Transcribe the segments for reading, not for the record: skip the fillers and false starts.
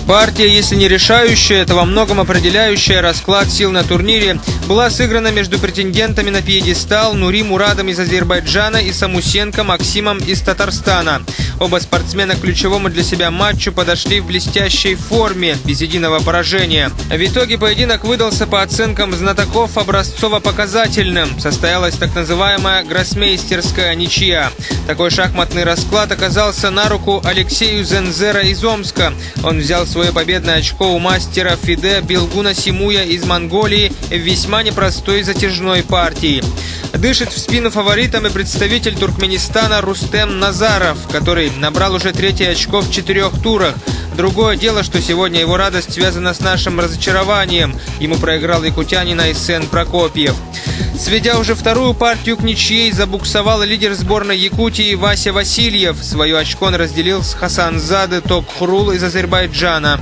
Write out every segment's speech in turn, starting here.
Партия, если не решающая, то во многом определяющая расклад сил на турнире, была сыграна между претендентами на пьедестал Нури Мурадом из Азербайджана и Самусенко Максимом из Татарстана. Оба спортсмена к ключевому для себя матчу подошли в блестящей форме, без единого поражения. В итоге поединок выдался по оценкам знатоков образцово-показательным. Состоялась так называемая гроссмейстерская ничья. Такой шахматный расклад оказался на руку Алексею Зензера из Омска. Он взял свое победное очко у мастера Фиде Билгуна Симуя из Монголии в весьма непростой затяжной партии. Дышит в спину фаворитам и представитель Туркменистана Рустем Назаров, который набрал уже 3-е очко в 4 турах. Другое дело, что сегодня его радость связана с нашим разочарованием. Ему проиграл якутянин Айсен Прокопьев. Сведя уже 2-ю партию к ничьей, забуксовал лидер сборной Якутии Вася Васильев. Свое очко он разделил с Хасанзаде Токхурул из Азербайджана.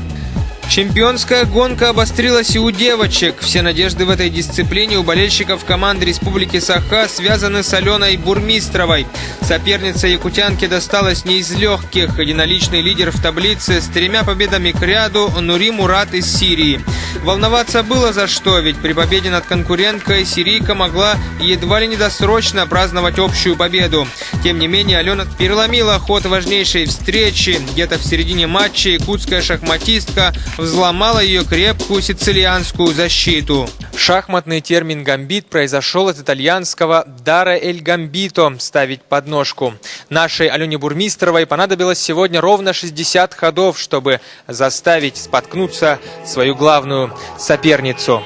Чемпионская гонка обострилась и у девочек. Все надежды в этой дисциплине у болельщиков команды Республики Саха связаны с Аленой Бурмистровой. Соперница якутянки досталась не из легких. Единоличный лидер в таблице с 3 победами к ряду Нури Мурад из Сирии. Волноваться было за что, ведь при победе над конкуренткой сирийка могла едва ли не досрочно праздновать общую победу. Тем не менее, Алена переломила ход важнейшей встречи. Где-то в середине матча якутская шахматистка взломала ее крепкую сицилианскую защиту. Шахматный термин «гамбит» произошел от итальянского «dare el gambito» – «ставить подножку». Нашей Алене Бурмистровой понадобилось сегодня ровно 60 ходов, чтобы заставить споткнуться свою главную соперницу.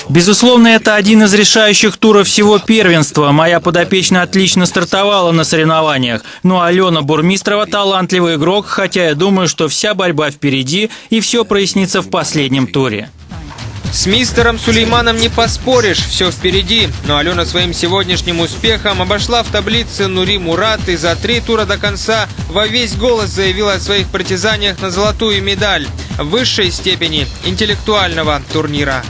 Безусловно, это один из решающих туров всего первенства. Моя подопечная отлично стартовала на соревнованиях. Но Алена Бурмистрова талантливый игрок, хотя я думаю, что вся борьба впереди и все прояснится в последнем туре. С мистером Сулейманом не поспоришь, все впереди. Но Алена своим сегодняшним успехом обошла в таблице Нури Мурад и за 3 тура до конца во весь голос заявила о своих притязаниях на золотую медаль в высшей степени интеллектуального турнира.